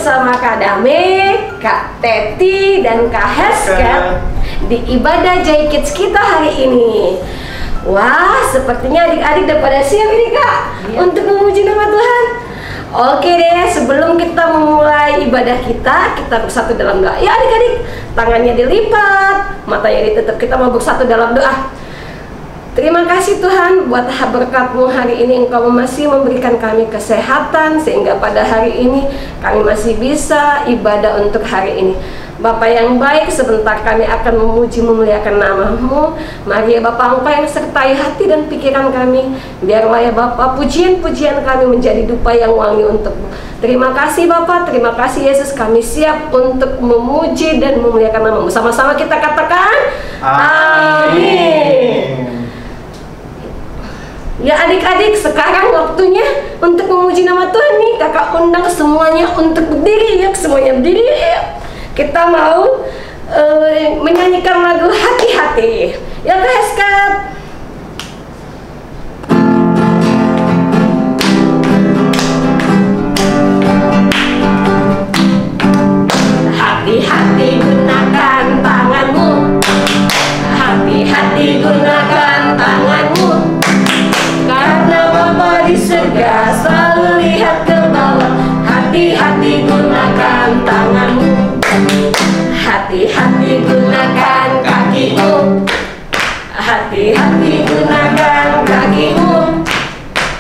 bersama Kak Dame, Kak Teti, dan Kak Heska di ibadah Jai Kids kita hari ini. Wah, sepertinya adik-adik udah pada siap ini Kak untuk memuji nama Tuhan. Oke deh, sebelum kita memulai ibadah kita bersatu dalam doa. Ya adik-adik, tangannya dilipat, matanya ditutup, kita mau bersatu dalam doa. Terima kasih Tuhan buat berkat-Mu hari ini. Engkau masih memberikan kami kesehatan sehingga pada hari ini kami masih bisa ibadah untuk hari ini. Bapa yang baik, sebentar kami akan memuji memuliakan nama-Mu. Mari ya Bapa, Engkau yang sertai hati dan pikiran kami. Biarlah ya Bapa, pujian-pujian kami menjadi dupa yang wangi untuk-Mu. Terima kasih Bapa, terima kasih Yesus. Kami siap untuk memuji dan memuliakan nama-Mu. Sama-sama kita katakan amin. Ya adik-adik, sekarang waktunya untuk memuji nama Tuhan nih. Kakak undang semuanya untuk berdiri ya, semuanya berdiri ya. Kita mau menyanyikan lagu Hati-Hati. Ya Kak Heska. Hati-hati gunakan tanganmu. Hati-hati gunakan tanganmu. Karena Bapa di surga selalu lihat ke bawah. Hati-hati gunakan tanganmu. Hati-hati gunakan kakimu. Hati-hati gunakan kakimu.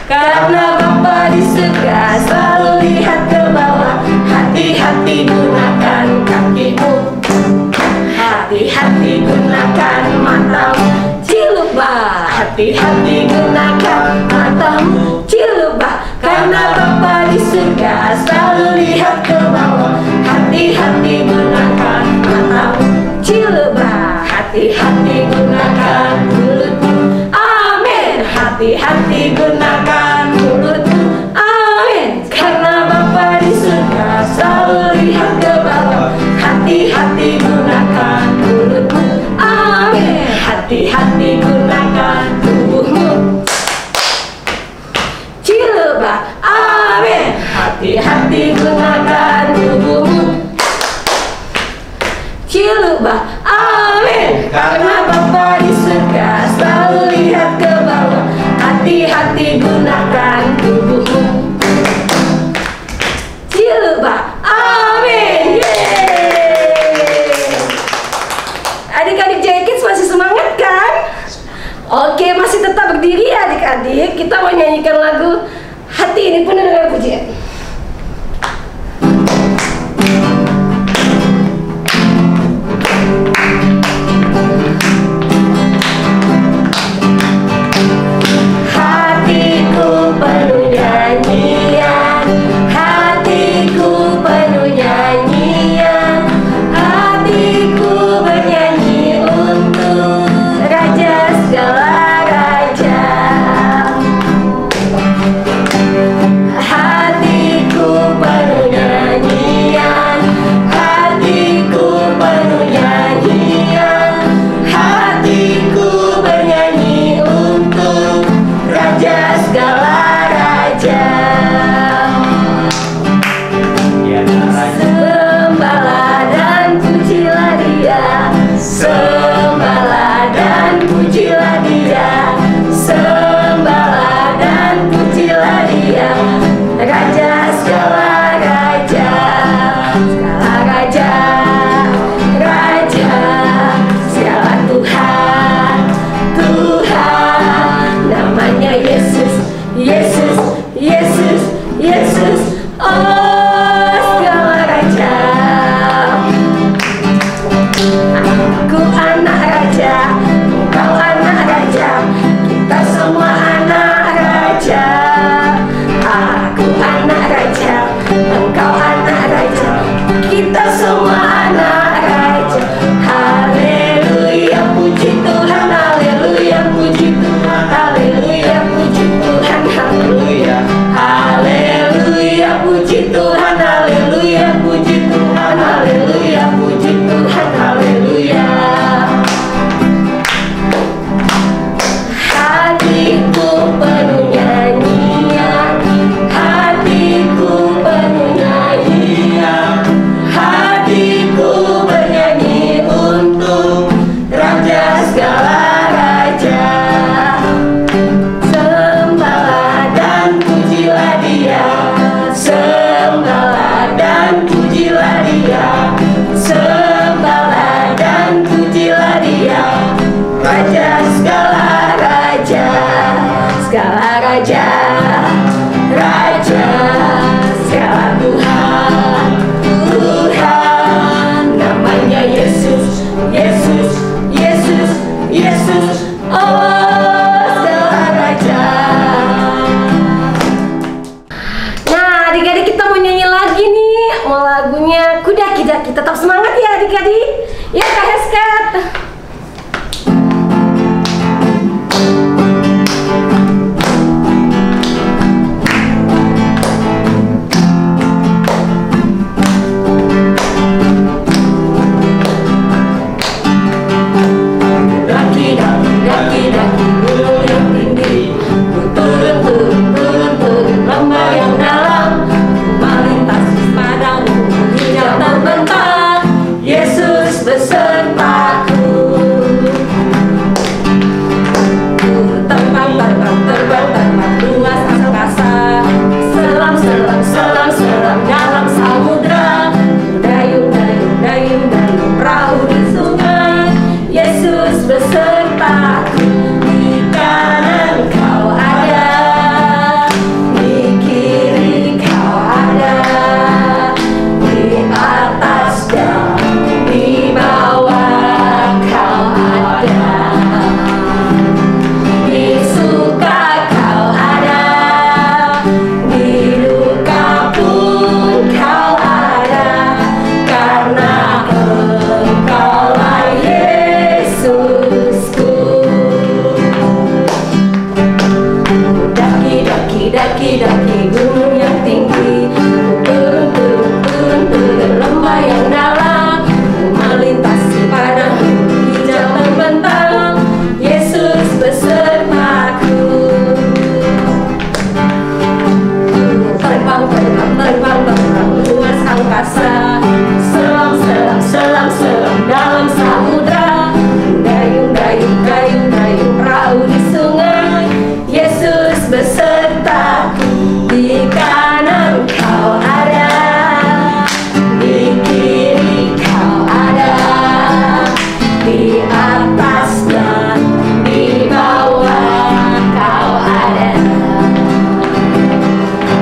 Karena Bapa di surga selalu lihat ke bawah. Hati-hati gunakan kakimu. Hati-hati gunakan matamu. Cilubah. Hati-hati gunakan matamu. Cilubah. Karena Bapa di surga selalu lihat ke bawah. Hati-hati gunakan matamu. Cilubah. Hati-hati gunakan mulutmu. Amin. Hati-hati gunakan mulutmu. Amin. Karena Bapa di surga selalu lihat ke bawah. Hati-hati gunakan mulutmu. Amin. Hati-hati gunakan tubuhmu. Cilubah. Amin. Hati-hati gunakan tubuhmu. Cilubah. Amin. Karena Bapa di surga selalu lihat ke bawah. Hati-hati gunakan tubuhmu. Cilubah. Amin. Yeay. Adik-adik Jai Kids masih semangat kan? Oke, masih tetap berdiri ya adik-adik. Kita mau nyanyikan lagu Hati Ini Penuh Dengan Pujian. Raja, Raja, segala Tuhan, Tuhan, namanya Yesus, Yesus, Yesus, Yesus, oh segala Raja. Nah, adik-adik kita mau nyanyi lagi nih, mau lagunya Kudaki-daki. Tetap semangat ya adik-adik. Ya Kak Heskat. Daki-daki gunung yang tinggi, turun, turun, turun, turun lembah yang dalam, melintasi padang hijau membentang, Yesus besertaku. Terbang, terbang, terbang, terbang luas angkasa, selam, selam, selam, selam dalam samudra, dayung, dayung, dayung, dayung perahu di sungai, Yesus besertaku. Di kanan kau ada, di kiri kau ada, di atas dan di bawah kau ada,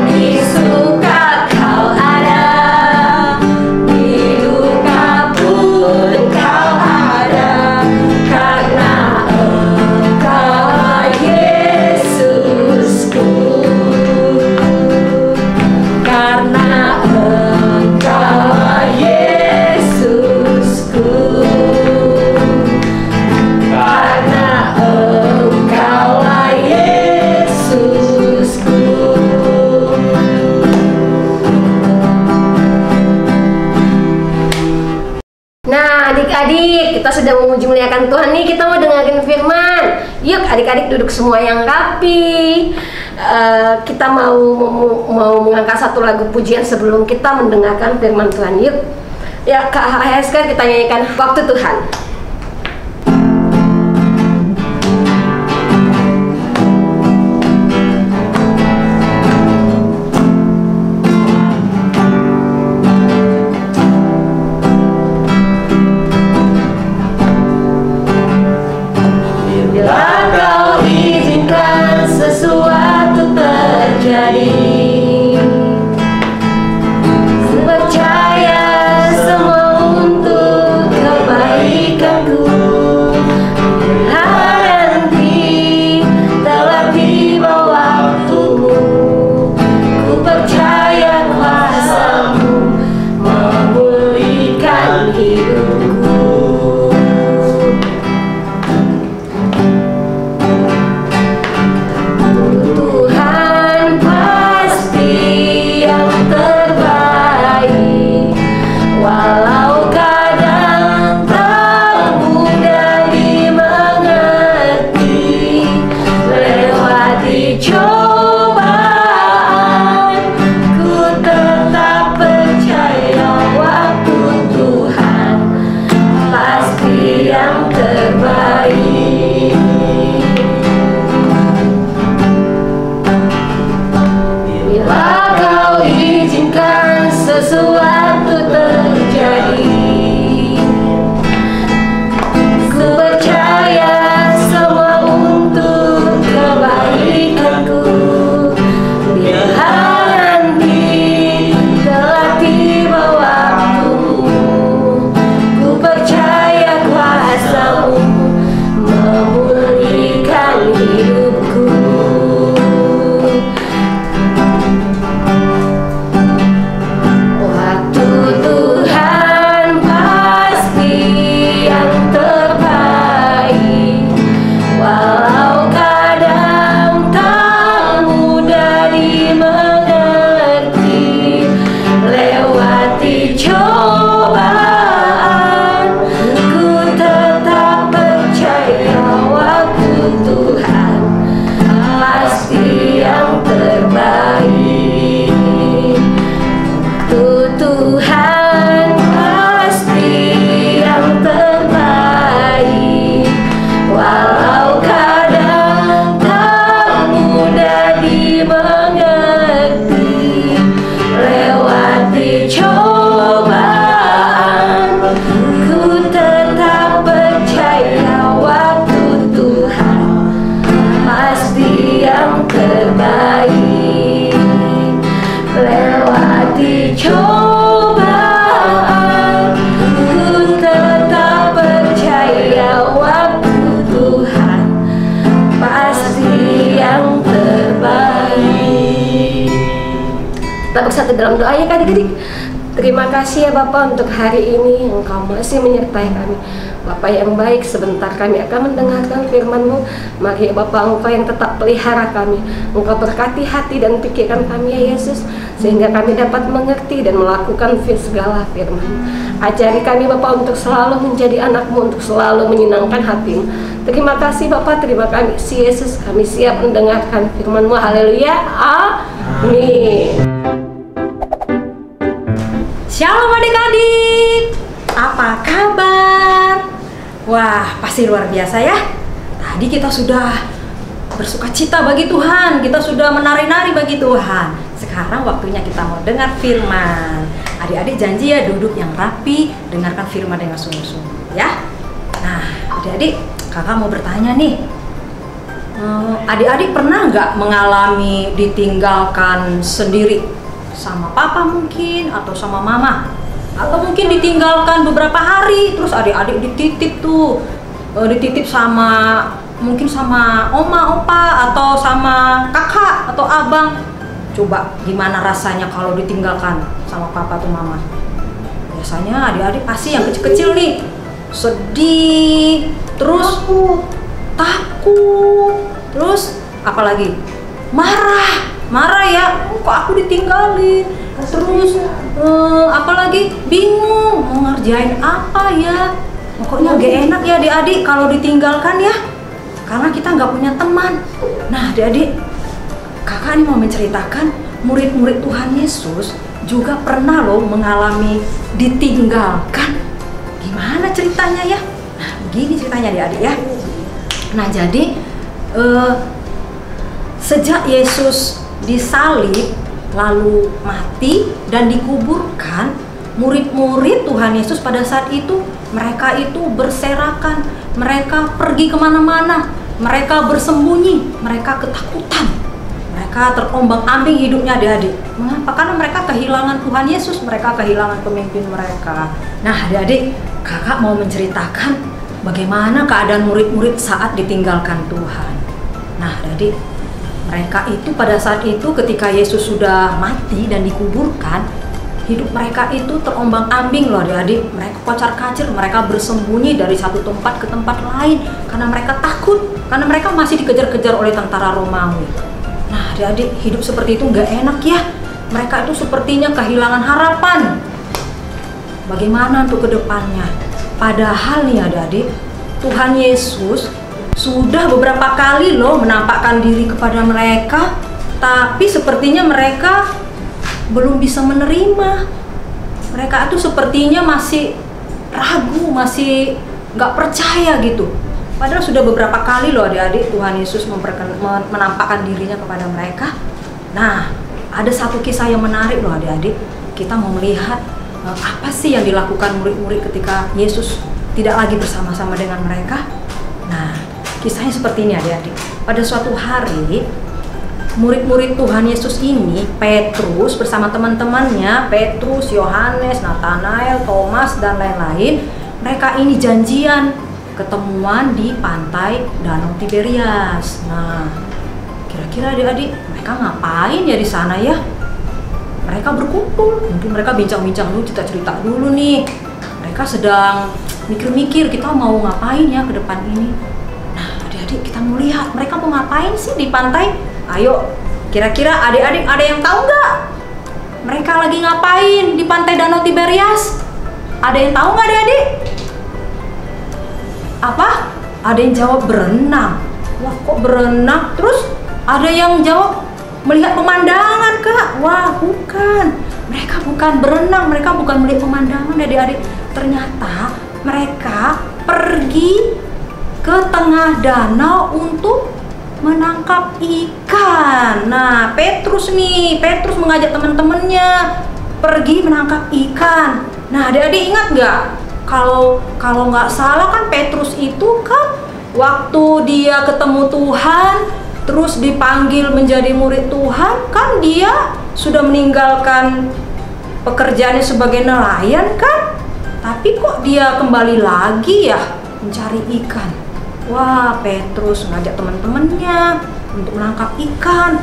di suka kau ada, di duka pun kau ada, karena Engkau Yesusku. Karena Engkau Yesusku, karena Engkaulah Yesusku. Nah adik-adik, kita sudah memuji muliakan Tuhan nih, kita mau dengerin firman. Yuk adik-adik duduk semua yang rapi. Kita mau mengangkat satu lagu pujian sebelum kita mendengarkan firman Tuhan. Yuk, ya Kak HSK, kita nyanyikan Waktu Tuhan. Bila kau izinkan sesuatu terjadi, percaya semua untuk kebaikan. kita bersatu dalam doa ya adik-adik. Terima kasih ya Bapak untuk hari ini, Engkau masih menyertai kami. Bapak yang baik, sebentar kami akan mendengarkan firman-Mu. Mari Bapak, Engkau yang tetap pelihara kami. Engkau berkati hati dan pikiran kami ya Yesus, sehingga kami dapat mengerti dan melakukan segala firman. Ajari kami Bapak untuk selalu menjadi anak-Mu, untuk selalu menyenangkan hati-Mu. Terima kasih Bapak, terima kasih Yesus. Kami siap mendengarkan firman-Mu. Haleluya, amin. Shalom adik-adik, apa kabar? Wah, pasti luar biasa ya. Tadi kita sudah bersuka cita bagi Tuhan, kita sudah menari-nari bagi Tuhan. Sekarang waktunya kita mau dengar firman. Adik-adik janji ya duduk yang rapi, dengarkan firman dengan sungguh-sungguh ya. Nah, adik-adik, kakak mau bertanya nih. Adik-adik pernah nggak mengalami ditinggalkan sendiri? Sama papa mungkin, atau sama mama, atau mungkin ditinggalkan beberapa hari, terus adik-adik dititip tuh, dititip sama mungkin sama oma, opa, atau sama kakak atau abang. Coba gimana rasanya kalau ditinggalkan sama papa atau mama? Biasanya adik-adik pasti yang kecil-kecil nih, sedih, terus takut, terus apalagi marah ya, kok aku ditinggalin, terus apalagi bingung mau ngerjain apa ya, pokoknya gak enak ya adik-adik kalau ditinggalkan ya, karena kita nggak punya teman. Nah adik-adik, kakak ini mau menceritakan murid-murid Tuhan Yesus juga pernah loh mengalami ditinggalkan. Gimana ceritanya ya? Nah begini ceritanya adik-adik ya. Nah jadi sejak Yesus disalib, lalu mati dan dikuburkan, murid-murid Tuhan Yesus pada saat itu, mereka itu berserakan, mereka pergi kemana-mana, mereka bersembunyi, mereka ketakutan, mereka terombang-ambing hidupnya adik-adik. Mengapa? Karena mereka kehilangan Tuhan Yesus, mereka kehilangan pemimpin mereka. Nah adik-adik, kakak mau menceritakan bagaimana keadaan murid-murid saat ditinggalkan Tuhan. Nah adik-adik, mereka itu pada saat itu ketika Yesus sudah mati dan dikuburkan, hidup mereka itu terombang-ambing loh adik-adik. Mereka kocar-kacir, mereka bersembunyi dari satu tempat ke tempat lain karena mereka takut, karena mereka masih dikejar-kejar oleh tentara Romawi. Nah adik-adik, hidup seperti itu nggak enak ya. Mereka itu sepertinya kehilangan harapan. Bagaimana untuk kedepannya? Padahal nih adik-adik, Tuhan Yesus sudah beberapa kali loh menampakkan diri kepada mereka, tapi sepertinya mereka belum bisa menerima. Mereka itu sepertinya masih ragu, masih nggak percaya gitu. Padahal sudah beberapa kali loh adik-adik Tuhan Yesus menampakkan dirinya kepada mereka. Nah, ada satu kisah yang menarik loh adik-adik. Kita mau melihat apa sih yang dilakukan murid-murid ketika Yesus tidak lagi bersama-sama dengan mereka. Nah, kisahnya seperti ini adik-adik. Pada suatu hari, murid-murid Tuhan Yesus ini, Petrus bersama teman-temannya, Petrus, Yohanes, Nathanael, Thomas, dan lain-lain, mereka ini janjian ketemuan di pantai Danau Tiberias. Nah, kira-kira adik-adik, mereka ngapain ya di sana ya? Mereka berkumpul, mungkin mereka bincang-bincang dulu, cerita-cerita dulu nih. Mereka sedang mikir-mikir, kita mau ngapain ya ke depan ini? Adik-adik, kita mau lihat mereka mau ngapain sih di pantai. Ayo, kira-kira adik-adik ada yang tahu nggak? Mereka lagi ngapain di pantai Danau Tiberias? Ada yang tahu nggak adik-adik? Apa? Ada yang jawab berenang. Wah, kok berenang? Terus ada yang jawab melihat pemandangan kak. Wah, bukan. Mereka bukan berenang, mereka bukan melihat pemandangan adik-adik. Ternyata mereka pergi ke tengah danau untuk menangkap ikan. Nah, Petrus mengajak teman-temannya pergi menangkap ikan. Nah, adik-adik ingat nggak? Kalau nggak salah kan Petrus itu kan waktu dia ketemu Tuhan, terus dipanggil menjadi murid Tuhan, kan dia sudah meninggalkan pekerjaannya sebagai nelayan kan? Tapi kok dia kembali lagi ya mencari ikan? Wah, Petrus ngajak teman-temannya untuk menangkap ikan.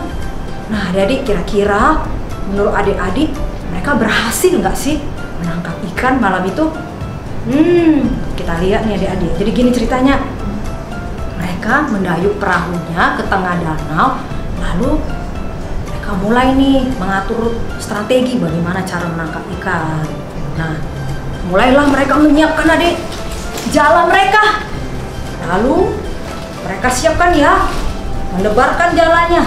Nah, adik-adik, kira-kira menurut adik-adik, mereka berhasil nggak sih menangkap ikan malam itu? Kita lihat nih adik-adik. Jadi gini ceritanya. Mereka mendayung perahunya ke tengah danau, lalu mereka mulai nih mengatur strategi bagaimana cara menangkap ikan. Nah, mulailah mereka menyiapkan adik jala mereka. Lalu mereka siapkan ya, menebarkan jalannya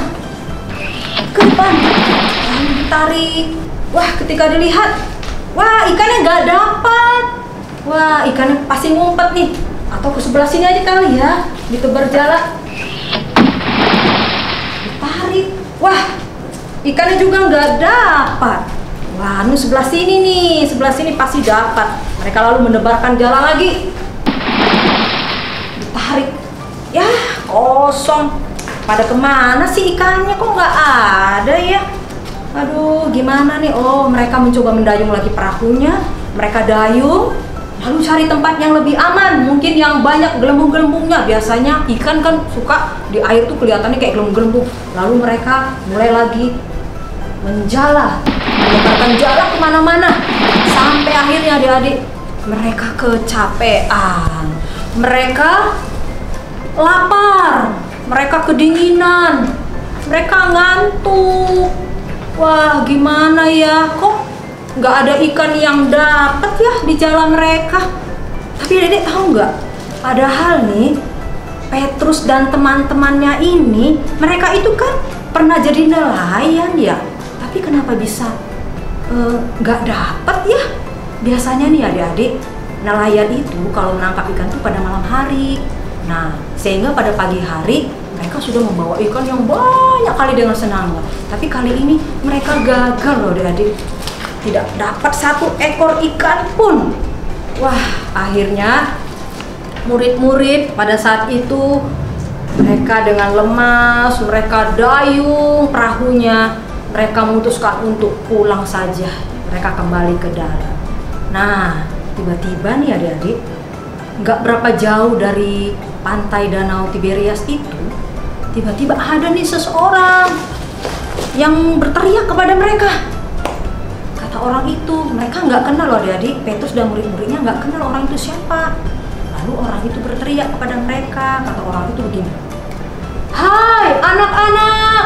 ke depan, lalu ditarik. Wah, ketika dilihat, wah ikannya nggak dapat. Wah, ikannya pasti ngumpet nih. Atau ke sebelah sini aja kali ya, ditebar jala. Ditarik. Wah, ikannya juga nggak dapat. Wah, sebelah sini nih, sebelah sini pasti dapat. Mereka lalu menebarkan jala lagi. Ditarik. Ya, kosong. Pada kemana sih ikannya? Kok nggak ada ya? Aduh, gimana nih? Oh, mereka mencoba mendayung lagi perahunya. Mereka dayung, lalu cari tempat yang lebih aman, mungkin yang banyak gelembung-gelembungnya. Biasanya ikan kan suka di air tuh kelihatannya kayak gelembung-gelembung. Lalu mereka mulai lagi menjala, menebarkan jala kemana-mana. Sampai akhirnya adik-adik, mereka kecapean, mereka lapar, mereka kedinginan, mereka ngantuk. Wah, gimana ya? Kok nggak ada ikan yang dapat ya di jalan mereka? Tapi adik tahu nggak? Padahal nih Petrus dan teman-temannya ini, mereka itu kan pernah jadi nelayan ya. Tapi kenapa bisa nggak dapat ya? Biasanya nih adik-adik, nelayan itu kalau menangkap ikan tuh pada malam hari. Nah, sehingga pada pagi hari mereka sudah membawa ikan yang banyak kali dengan senang. Tapi kali ini mereka gagal loh adik-adik. Tidak dapat satu ekor ikan pun. Wah, akhirnya murid-murid pada saat itu mereka dengan lemas, mereka dayung perahunya. Mereka memutuskan untuk pulang saja. Mereka kembali ke dalam. Nah, tiba-tiba nih adik-adik, nggak berapa jauh dari pantai Danau Tiberias itu, tiba-tiba ada nih seseorang yang berteriak kepada mereka. Kata orang itu, mereka nggak kenal loh adik-adik, Petrus dan murid-muridnya nggak kenal orang itu siapa. Lalu orang itu berteriak kepada mereka. Kata orang itu begini, "Hai anak-anak,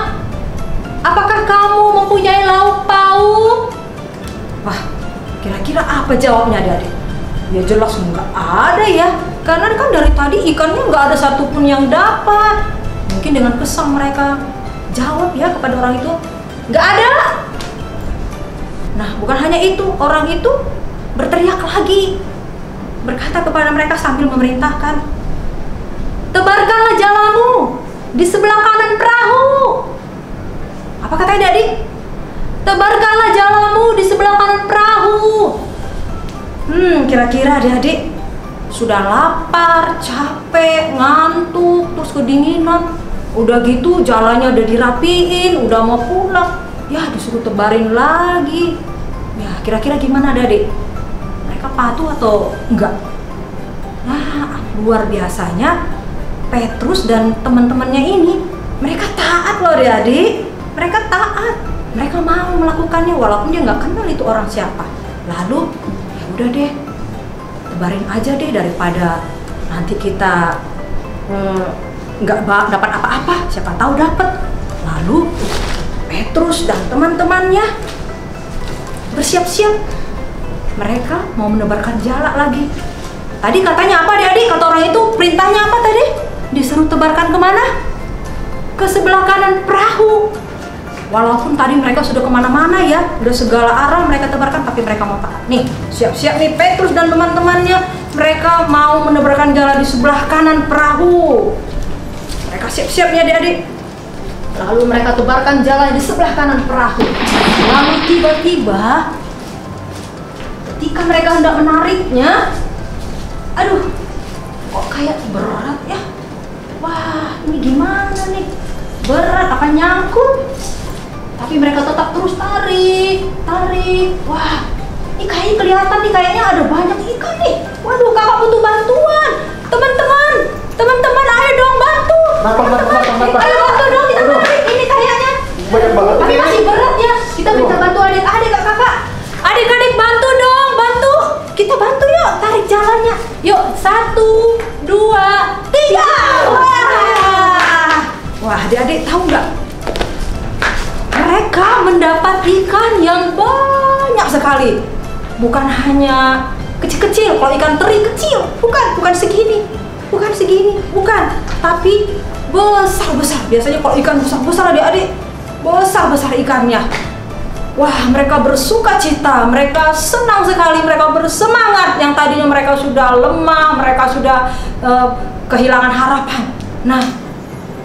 apakah kamu mempunyai lauk pauk?" Wah, kira-kira apa jawabnya adik-adik? Ya jelas nggak ada ya, karena kan dari tadi ikannya nggak ada satupun yang dapat. Mungkin dengan kesal mereka jawab ya kepada orang itu, "Nggak ada." Nah, bukan hanya itu, orang itu berteriak lagi, berkata kepada mereka sambil memerintahkan, "Tebarkanlah jalamu di sebelah kanan perahu." Apa kata adik? "Tebarkanlah jalamu di sebelah kanan perahu." Kira-kira adik-adik sudah lapar, capek, ngantuk, terus kedinginan. Udah gitu jalannya udah dirapiin, udah mau pulang. Ya disuruh tebarin lagi. Ya kira-kira gimana adik-adik? Mereka patuh atau enggak? Nah, luar biasanya Petrus dan teman-temannya ini, mereka taat loh adik-adik. Mereka taat. Mereka mau melakukannya walaupun dia nggak kenal itu orang siapa. Lalu ya udah deh, tebarin aja deh daripada nanti kita nggak dapat apa-apa, siapa tahu dapat. Lalu Petrus dan teman-temannya bersiap-siap, mereka mau menebarkan jala lagi. Tadi katanya apa adik-adik? Kata orang itu perintahnya apa tadi? Disuruh tebarkan kemana? Ke sebelah kanan perahu. Walaupun tadi mereka sudah kemana-mana ya, udah segala arah mereka tebarkan, tapi mereka mau taat. Nih, siap-siap nih Petrus dan teman-temannya, mereka mau menebarkan jala di sebelah kanan perahu. Mereka siap-siap nih adik-adik. Lalu mereka tebarkan jala di sebelah kanan perahu. Lalu tiba-tiba, ketika mereka hendak menariknya, aduh, kok kayak berat ya? Wah, ini gimana nih? Berat, apa nyangkut? Tapi mereka tetap terus tarik. Wah, ini kayaknya kelihatan nih, kayaknya ada banyak ikan nih. Waduh, kakak butuh bantuan. Teman-teman, ayo dong bantu. Kenapa? Ayo bantu dong, kita tarik. Ini kayaknya Banyak banget tapi ini. masih berat ya. Kita minta bantuan Yuk, 1, 2, 3. Wah, adik-adik tahu nggak? Mereka mendapat ikan yang banyak sekali. Bukan hanya kecil-kecil, kalau ikan teri kecil, bukan segini, bukan. Tapi besar-besar. Biasanya kalau ikan besar-besar adik-adik, besar-besar ikannya. Wah, mereka bersuka cita, mereka senang sekali, mereka bersemangat. Yang tadinya mereka sudah lemah, mereka sudah kehilangan harapan. Nah,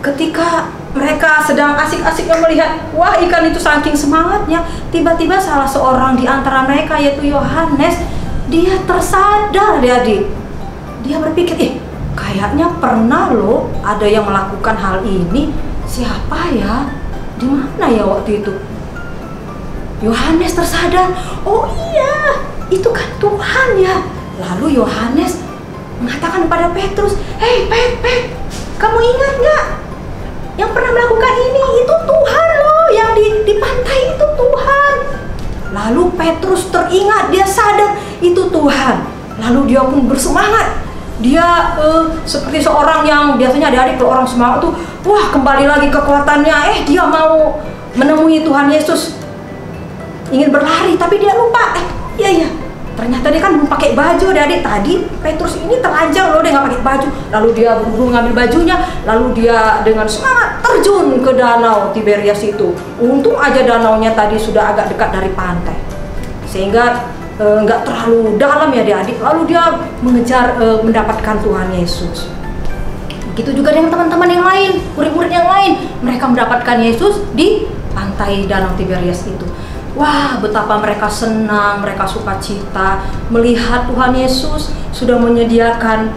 ketika mereka sedang asik-asiknya melihat, wah ikan itu saking semangatnya, tiba-tiba salah seorang di antara mereka yaitu Yohanes, dia tersadar adik-adik. Dia berpikir, kayaknya pernah loh ada yang melakukan hal ini. Siapa ya? Di mana ya waktu itu? Yohanes tersadar, oh iya, itu kan Tuhan ya. Lalu Yohanes mengatakan kepada Petrus, hei Pet, kamu ingat nggak? Yang pernah melakukan ini itu Tuhan loh, yang di pantai itu Tuhan. Lalu Petrus teringat, dia sadar itu Tuhan. Lalu dia pun bersemangat. Dia seperti seorang yang biasanya adik-adik kalau orang semangat tuh, wah kembali lagi kekuatannya. Dia mau menemui Tuhan Yesus, ingin berlari, tapi dia lupa. Iya, ternyata dia kan belum pakai baju adik-adik. Tadi Petrus ini telanjang loh, dia nggak pakai baju. Lalu dia buru-buru ngambil bajunya, lalu dia dengan semangat terjun ke danau Tiberias itu. Untung aja danaunya tadi sudah agak dekat dari pantai, sehingga nggak terlalu dalam ya adik-adik. Lalu dia mengejar mendapatkan Tuhan Yesus. Begitu juga dengan teman-teman yang lain, murid-murid yang lain. Mereka mendapatkan Yesus di pantai danau Tiberias itu. Wah, betapa mereka senang, mereka sukacita melihat Tuhan Yesus sudah menyediakan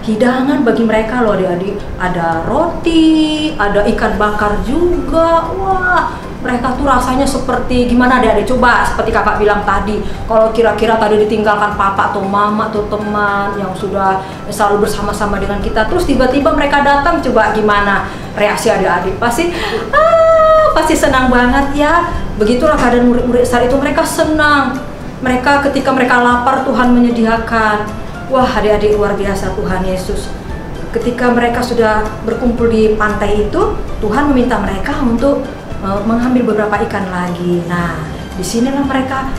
hidangan bagi mereka loh adik-adik. Ada roti, ada ikan bakar juga. Wah, mereka tuh rasanya seperti gimana adik-adik? Coba seperti kakak bilang tadi, kalau kira-kira tadi ditinggalkan papa atau mama atau teman yang sudah selalu bersama-sama dengan kita, terus tiba-tiba mereka datang, coba gimana reaksi adik-adik? Pasti senang banget ya. Begitulah keadaan murid-murid saat itu, mereka senang. Ketika mereka lapar, Tuhan menyediakan. Wah adik-adik, luar biasa Tuhan Yesus. Ketika mereka sudah berkumpul di pantai itu, Tuhan meminta mereka untuk mengambil beberapa ikan lagi. Nah, disinilah mereka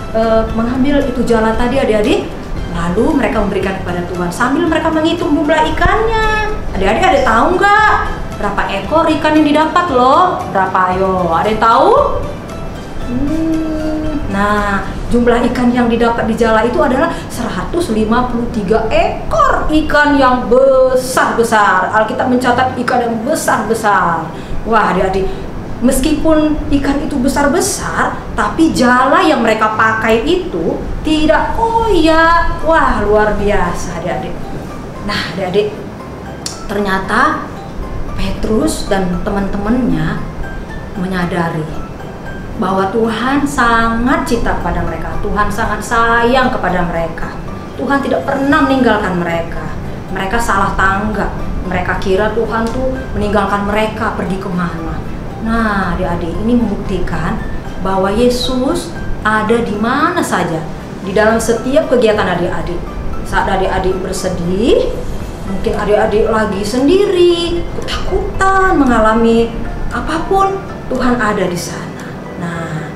mengambil itu jala tadi adik-adik. Lalu mereka memberikan kepada Tuhan sambil mereka menghitung jumlah ikannya. Adik-adik ada tahu nggak berapa ekor ikan yang didapat loh? Berapa ayo? Ada yang tahu? Nah, jumlah ikan yang didapat di jala itu adalah 153 ekor ikan yang besar-besar. Alkitab mencatat ikan yang besar-besar. Wah adik-adik, meskipun ikan itu besar-besar, tapi jala yang mereka pakai itu tidak koyak. Wah luar biasa adik-adik. Nah adik-adik, ternyata Petrus dan teman-temannya menyadari bahwa Tuhan sangat cinta kepada mereka. Tuhan sangat sayang kepada mereka. Tuhan tidak pernah meninggalkan mereka. Mereka salah tanggap. Mereka kira Tuhan tuh meninggalkan mereka pergi kemana. Nah adik-adik, ini membuktikan bahwa Yesus ada di mana saja, di dalam setiap kegiatan adik-adik. Saat adik-adik bersedih, mungkin adik-adik lagi sendiri, ketakutan, mengalami apapun, Tuhan ada di sana. Nah,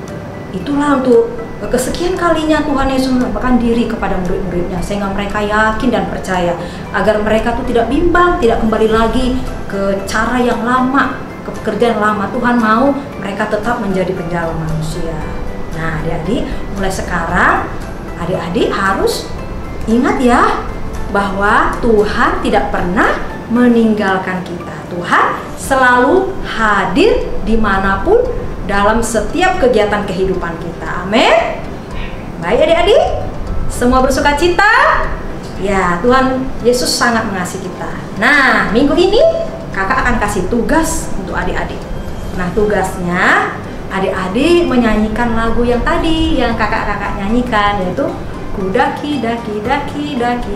itulah untuk kesekian kalinya Tuhan Yesus menampakkan diri kepada murid-muridnya, sehingga mereka yakin dan percaya, agar mereka tuh tidak bimbang, tidak kembali lagi ke cara yang lama, ke pekerjaan lama. Tuhan mau mereka tetap menjadi penjala manusia. Nah adik-adik, mulai sekarang adik-adik harus ingat ya, bahwa Tuhan tidak pernah meninggalkan kita. Tuhan selalu hadir dimanapun dalam setiap kegiatan kehidupan kita. Amin. Baik adik-adik, semua bersuka cita. Ya, Tuhan Yesus sangat mengasihi kita. Nah, minggu ini kakak akan kasih tugas untuk adik-adik. Nah, tugasnya adik-adik menyanyikan lagu yang tadi yang kakak-kakak nyanyikan, yaitu Ku daki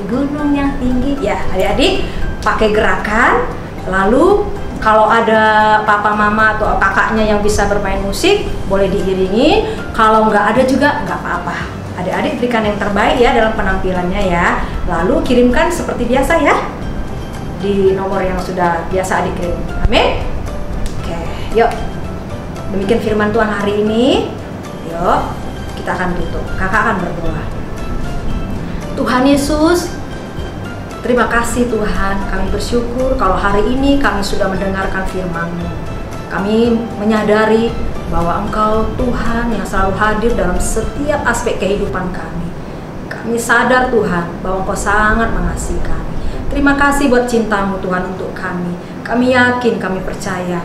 gunung yang tinggi. Ya, adik-adik pakai gerakan. Lalu kalau ada papa mama atau kakaknya yang bisa bermain musik, boleh diiringi. Kalau nggak ada juga nggak apa-apa. Adik-adik berikan yang terbaik ya dalam penampilannya ya. Lalu kirimkan seperti biasa ya, di nomor yang sudah biasa adik kirim. Amin. Oke, yuk. Demikian firman Tuhan hari ini. Yuk, kita akan tutup. Kakak akan berdoa. Tuhan Yesus, terima kasih Tuhan. Kami bersyukur kalau hari ini kami sudah mendengarkan firman-Mu. Kami menyadari bahwa Engkau Tuhan yang selalu hadir dalam setiap aspek kehidupan kami. Kami sadar Tuhan bahwa Engkau sangat mengasihi kami. Terima kasih buat cinta-Mu Tuhan untuk kami. Kami yakin, kami percaya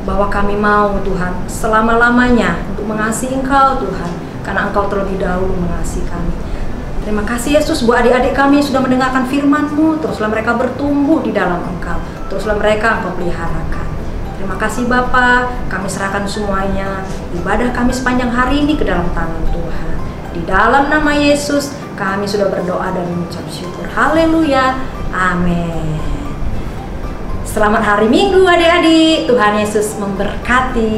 bahwa kami mau Tuhan selama-lamanya untuk mengasihi Engkau Tuhan, karena Engkau terlebih dahulu mengasihi kami. Terima kasih Yesus buat adik-adik kami yang sudah mendengarkan firman-Mu. Teruslah mereka bertumbuh di dalam Engkau. Teruslah mereka Engkau peliharakan. Terima kasih Bapa, kami serahkan semuanya ibadah kami sepanjang hari ini ke dalam tangan Tuhan. Di dalam nama Yesus kami sudah berdoa dan mengucap syukur. Haleluya. Amin. Selamat hari Minggu adik-adik. Tuhan Yesus memberkati.